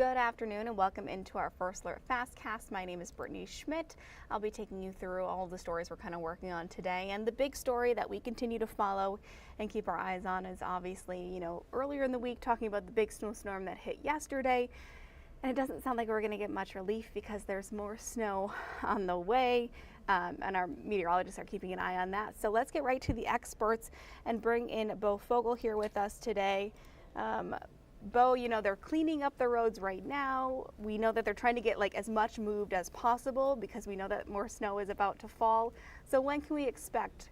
Good afternoon and welcome into our First Alert Fastcast. My name is Brittany Schmidt. I'll be taking you through all of the stories we're kind of working on today. And the big story that we continue to follow and keep our eyes on is obviously, earlier in the week talking about the big snowstorm that hit yesterday. And it doesn't sound like we're going to get much relief because there's more snow on the way. And our meteorologists are keeping an eye on that. So let's get right to the experts and bring in Bo Fogel here with us today. Bo, they're cleaning up the roads right now. We know that they're trying to get as much moved as possible because we know that more snow is about to fall. So when can we expect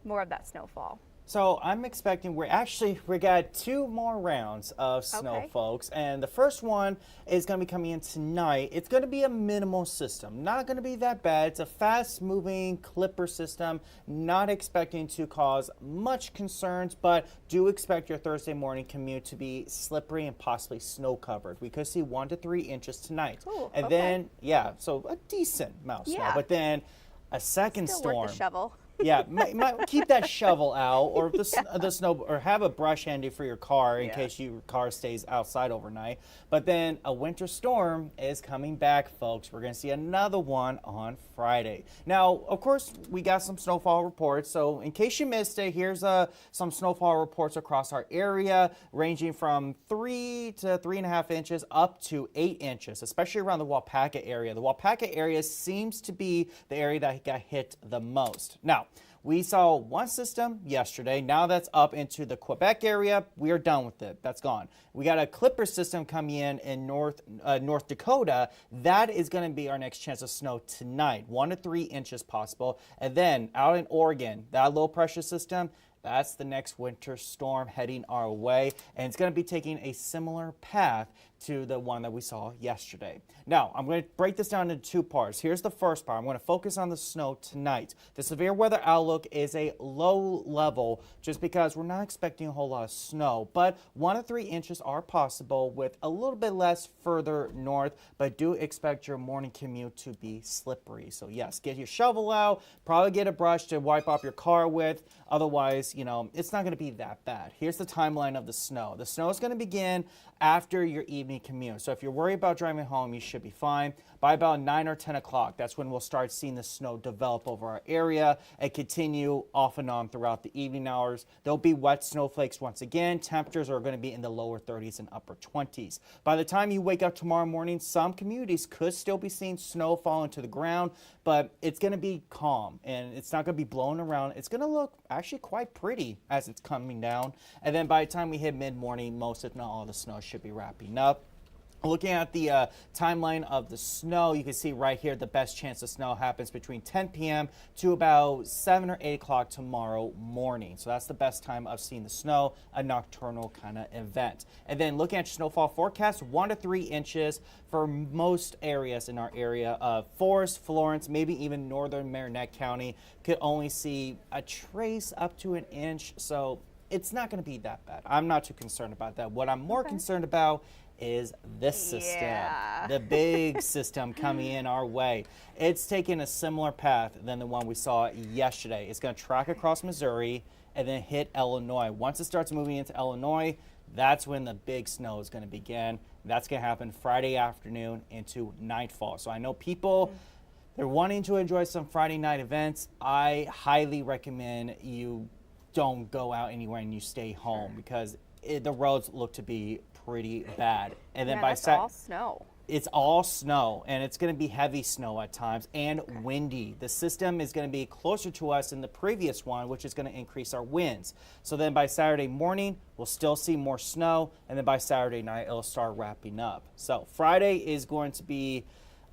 more of that snowfall? So I'm expecting we got 2 more rounds of snow, folks, and the first one is going to be coming in tonight. It's going to be a minimal system, not going to be that bad. It's a fast-moving clipper system, not expecting to cause much concerns, but do expect your Thursday morning commute to be slippery and possibly snow-covered. We could see 1 to 3 inches tonight, and then so a decent amount of snow, but then a second storm. Worth the shovel. Yeah, might keep that shovel out, or the snow, or have a brush handy for your car in case your car stays outside overnight. But then a winter storm is coming back, folks. We're going to see another one on Friday. Now, of course, we got some snowfall reports. So in case you missed it, here's some snowfall reports across our area, ranging from 3 to 3.5 inches up to 8 inches, especially around the Wapaka area. The Wapaka area seems to be the area that got hit the most. Now, we saw one system yesterday. Now that's up into the Quebec area. We are done with it. That's gone. We got a clipper system coming in North Dakota. That is going to be our next chance of snow tonight, 1 to 3 inches possible. And then out in Oregon, that low pressure system, that's the next winter storm heading our way, and it's going to be taking a similar path to the one that we saw yesterday. Now, I'm going to break this down into 2 parts. Here's the first part. I'm going to focus on the snow tonight. The severe weather outlook is a low level just because we're not expecting a whole lot of snow, but 1 to 3 inches are possible with a little bit less further north, but do expect your morning commute to be slippery. So yes, get your shovel out, probably get a brush to wipe off your car with. Otherwise, it's not going to be that bad. Here's the timeline of the snow. The snow is going to begin after your evening commute. So if you're worried about driving home, you should be fine. By about 9 or 10 o'clock, that's when we'll start seeing the snow develop over our area and continue off and on throughout the evening hours. There'll be wet snowflakes once again. Temperatures are going to be in the lower 30s and upper 20s. By the time you wake up tomorrow morning, some communities could still be seeing snow falling to the ground, but it's going to be calm and it's not going to be blowing around. It's going to look actually quite pretty as it's coming down. And then by the time we hit mid-morning, most if not all the snow should be wrapping up. Looking at the timeline of the snow, you can see right here the best chance of snow happens between 10 p.m. to about 7 or 8 o'clock tomorrow morning. So that's the best time of seeing the snow, a nocturnal kind of event. And then looking at your snowfall forecast, 1 to 3 inches for most areas in our area of Forest, Florence, maybe even northern Marinette County. Could only see a trace up to an inch. So it's not going to be that bad. I'm not too concerned about that. What I'm more concerned about is this system, the big system coming in our way. It's taking a similar path than the one we saw yesterday. It's going to track across Missouri and then hit Illinois. Once it starts moving into Illinois, that's when the big snow is going to begin. That's going to happen Friday afternoon into nightfall. So I know people, they're wanting to enjoy some Friday night events. I highly recommend you don't go out anywhere and you stay home because the roads look to be pretty bad. And then by all snow. It's all snow, and it's going to be heavy snow at times and windy. The system is going to be closer to us than the previous one, which is going to increase our winds. So then by Saturday morning, we'll still see more snow, and then by Saturday night, it'll start wrapping up. So Friday is going to be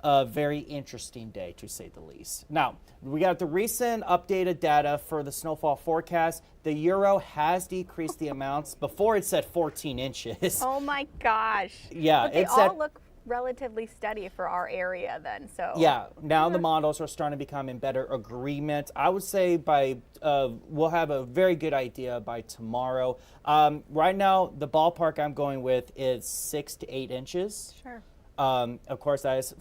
a very interesting day, to say the least. Now, we got the recent updated data for the snowfall forecast. The Euro has decreased the amounts. Before it said 14 inches. Oh my gosh. Yeah, but they all look relatively steady for our area then. So yeah, now the models are starting to become in better agreement. I would say by we'll have a very good idea by tomorrow. Right now, the ballpark I'm going with is 6 to 8 inches. Sure. Of course, that is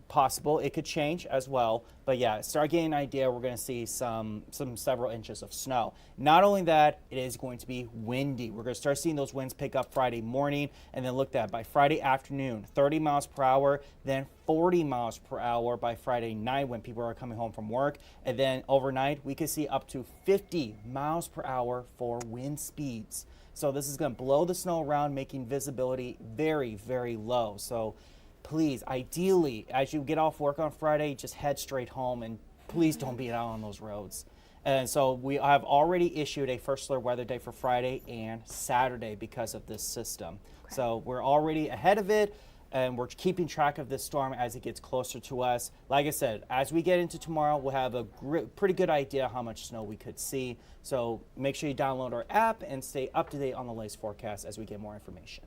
possible it could change as well, but yeah, start getting an idea. We're going to see some several inches of snow. Not only that, it is going to be windy. We're going to start seeing those winds pick up Friday morning, and then look at by Friday afternoon, 30 miles per hour, then 40 miles per hour by Friday night when people are coming home from work, and then overnight we could see up to 50 miles per hour for wind speeds. So this is going to blow the snow around, making visibility very, very low. So please, ideally, as you get off work on Friday, just head straight home, and please don't be out on those roads. And so we have already issued a first alert weather day for Friday and Saturday because of this system. Okay. So we're already ahead of it, and we're keeping track of this storm as it gets closer to us. Like I said, as we get into tomorrow, we'll have a pretty good idea how much snow we could see. So make sure you download our app and stay up to date on the latest forecast as we get more information.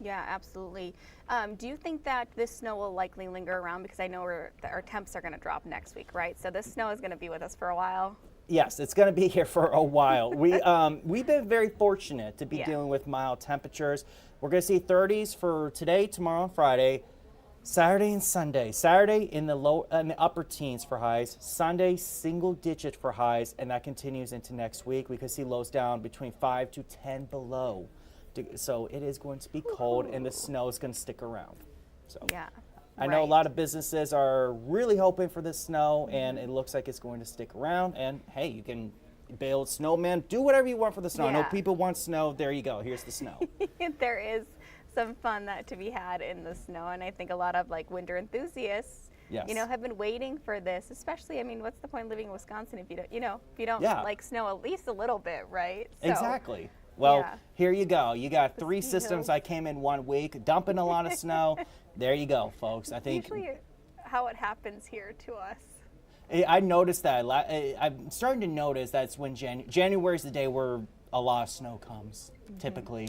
Yeah, absolutely. Do you think that this snow will likely linger around? Because I know our temps are going to drop next week, right? So this snow is going to be with us for a while. Yes, it's going to be here for a while. We've been very fortunate to be dealing with mild temperatures. We're going to see 30s for today, tomorrow, and Friday, Saturday and Sunday. Saturday in the upper teens for highs, Sunday single digit for highs, and that continues into next week. We could see lows down between 5 to 10 below. So it is going to be cold, and the snow is going to stick around. So yeah, I know a lot of businesses are really hoping for this snow, and it looks like it's going to stick around. And hey, you can build snowmen, do whatever you want for the snow. I know people want snow. There you go. Here's the snow. There is some fun to be had in the snow, and I think a lot of winter enthusiasts, have been waiting for this. Especially, I mean, what's the point of living in Wisconsin if you don't like snow at least a little bit, right? So, exactly. Well, here you go. You got 3 systems. I came in 1 week, dumping a lot of snow. There you go, folks. I think usually how it happens here to us. I noticed that. I'm starting to notice that's when January is the day where a lot of snow comes, typically.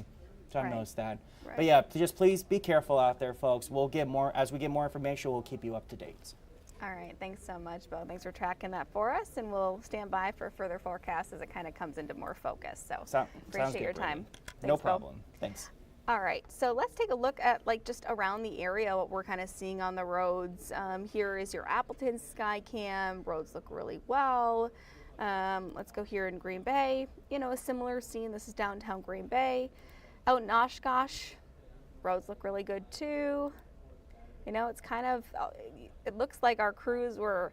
So I've noticed that. Right. But yeah, just please be careful out there, folks. We'll get more as we get more information. We'll keep you up to date. All right, thanks so much, Bo. Thanks for tracking that for us, and we'll stand by for further forecasts as it kind of comes into more focus. So appreciate your time. Thanks, no problem. Bo. Thanks. All right, so let's take a look at just around the area, what we're kind of seeing on the roads. Here is your Appleton Skycam. Roads look really well. Let's go here in Green Bay. A similar scene. This is downtown Green Bay. Out in Oshkosh, roads look really good too. It's kind of, it looks like our crews were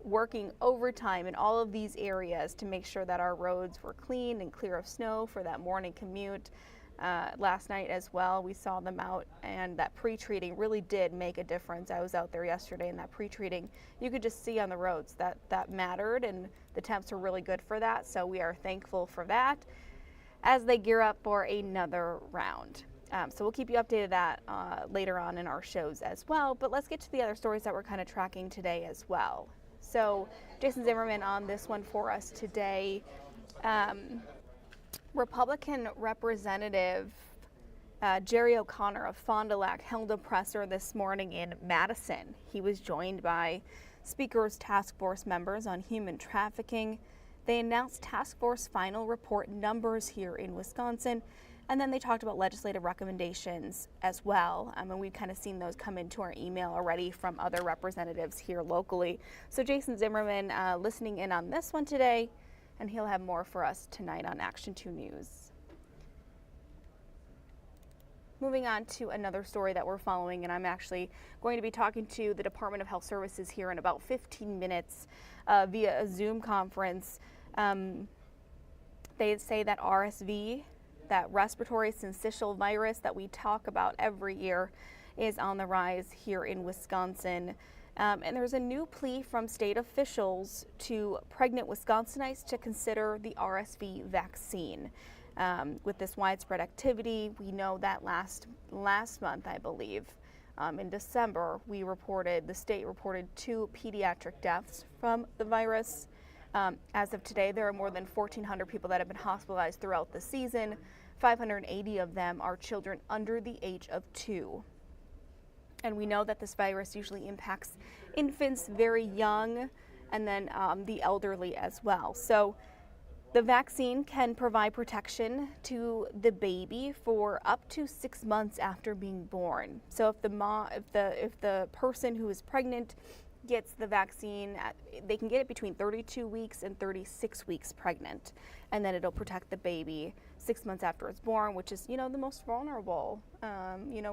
working overtime in all of these areas to make sure that our roads were clean and clear of snow for that morning commute. Last night as well, we saw them out, and that pre-treating really did make a difference. I was out there yesterday, and that pre-treating, you could just see on the roads that mattered, and the temps are really good for that. So we are thankful for that as they gear up for another round. So we'll keep you updated that later on in our shows as well. But let's get to the other stories that we're kind of tracking today as well. So Jason Zimmerman on this one for us today. Republican Representative Jerry O'Connor of Fond du Lac held a presser this morning in Madison. He was joined by Speaker's task force members on human trafficking. They announced task force final report numbers here in Wisconsin, and then they talked about legislative recommendations as well. And we've kind of seen those come into our email already from other representatives here locally. So Jason Zimmerman listening in on this one today, and he'll have more for us tonight on Action 2 News. Moving on to another story that we're following, and I'm actually going to be talking to the Department of Health Services here in about 15 minutes via a Zoom conference. They say that RSV, that respiratory syncytial virus that we talk about every year, is on the rise here in Wisconsin. And there's a new plea from state officials to pregnant Wisconsinites to consider the RSV vaccine. With this widespread activity, we know that last month, I believe, in December, the state reported 2 pediatric deaths from the virus. As of today, there are more than 1,400 people that have been hospitalized throughout the season. 580 of them are children under the age of 2. And we know that this virus usually impacts infants very young, and then the elderly as well. So The vaccine can provide protection to the baby for up to 6 months after being born. So if the person who is pregnant gets the vaccine, they can get it between 32 weeks and 36 weeks pregnant, and then it'll protect the baby 6 months after it's born, which is, the most vulnerable.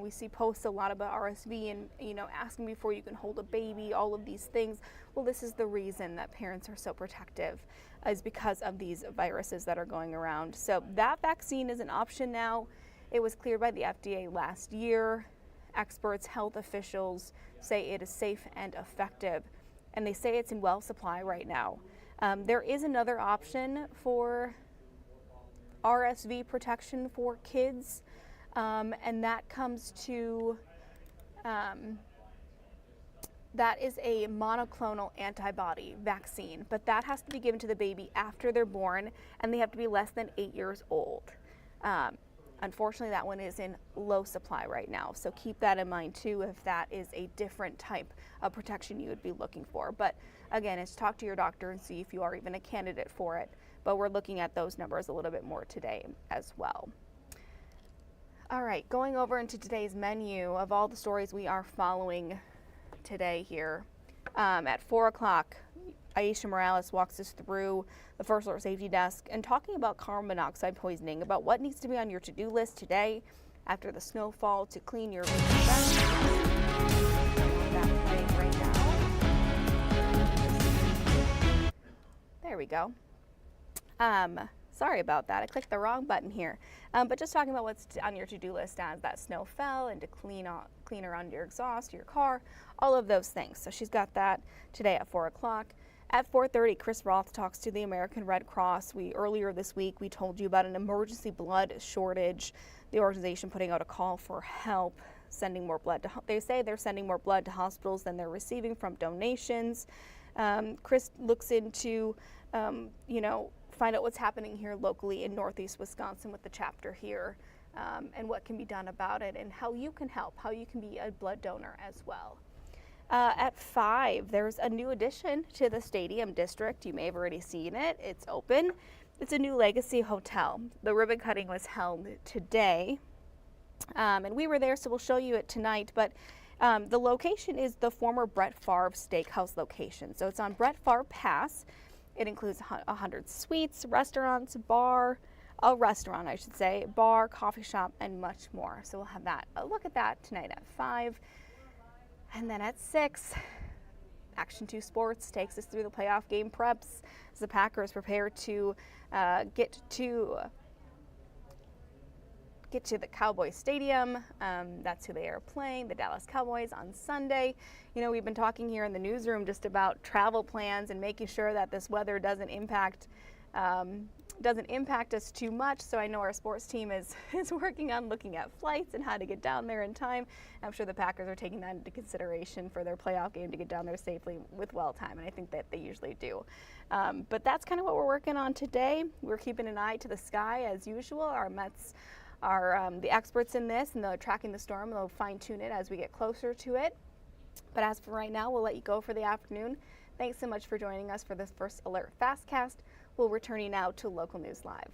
We see posts a lot about RSV and, asking before you can hold a baby, all of these things. Well, this is the reason that parents are so protective, is because of these viruses that are going around. So that vaccine is an option now. It was cleared by the FDA last year. Experts, health officials say it is safe and effective, and they say it's in well supply right now. There is another option for RSV protection for kids, and that comes to that is a monoclonal antibody vaccine, but that has to be given to the baby after they're born, and they have to be less than 8 years old. Unfortunately, that one is in low supply right now, so keep that in mind too if that is a different type of protection you would be looking for. But again, it's talk to your doctor and see if you are even a candidate for it. But we're looking at those numbers a little bit more today as well. All right, going over into today's menu of all the stories we are following today here. At 4 o'clock, Aisha Morales walks us through the First Alert Safety Desk and talking about carbon monoxide poisoning, about what needs to be on your to-do list today after the snowfall to clean your that's playing right now. There we go. Sorry about that. I clicked the wrong button here. But just talking about what's on your to-do list as that snow fell, and to clean around your exhaust, your car, all of those things. So she's got that today at 4 o'clock. At 4:30, Chris Roth talks to the American Red Cross. Earlier this week, we told you about an emergency blood shortage. The organization putting out a call for help, sending more blood they say they're sending more blood to hospitals than they're receiving from donations. Chris looks into, find out what's happening here locally in Northeast Wisconsin with the chapter here, and what can be done about it, and how you can help, how you can be a blood donor as well. At 5, there's a new addition to the Stadium District. You may have already seen it. It's open. It's a new Legacy Hotel. The ribbon cutting was held today, and we were there, so we'll show you it tonight. But the location is the former Brett Favre Steakhouse location. So it's on Brett Favre Pass. It includes 100 suites, restaurants, bar, coffee shop, and much more. So we'll have a look at that tonight at 5. And then at 6, Action 2 Sports takes us through the playoff game preps as the Packers prepare to get to the Cowboys Stadium. That's who they are playing, the Dallas Cowboys, on Sunday. We've been talking here in the newsroom just about travel plans and making sure that this weather doesn't impact us too much. So I know our sports team is working on looking at flights and how to get down there in time. I'm sure the Packers are taking that into consideration for their playoff game to get down there safely with well time, and I think that they usually do. But that's kind of what we're working on today. We're keeping an eye to the sky as usual. Our Mets are the experts in this, and they're tracking the storm. They'll fine-tune it as we get closer to it. But as for right now, we'll let you go for the afternoon. Thanks so much for joining us for this First Alert Fastcast. We'll return you now to Local News Live.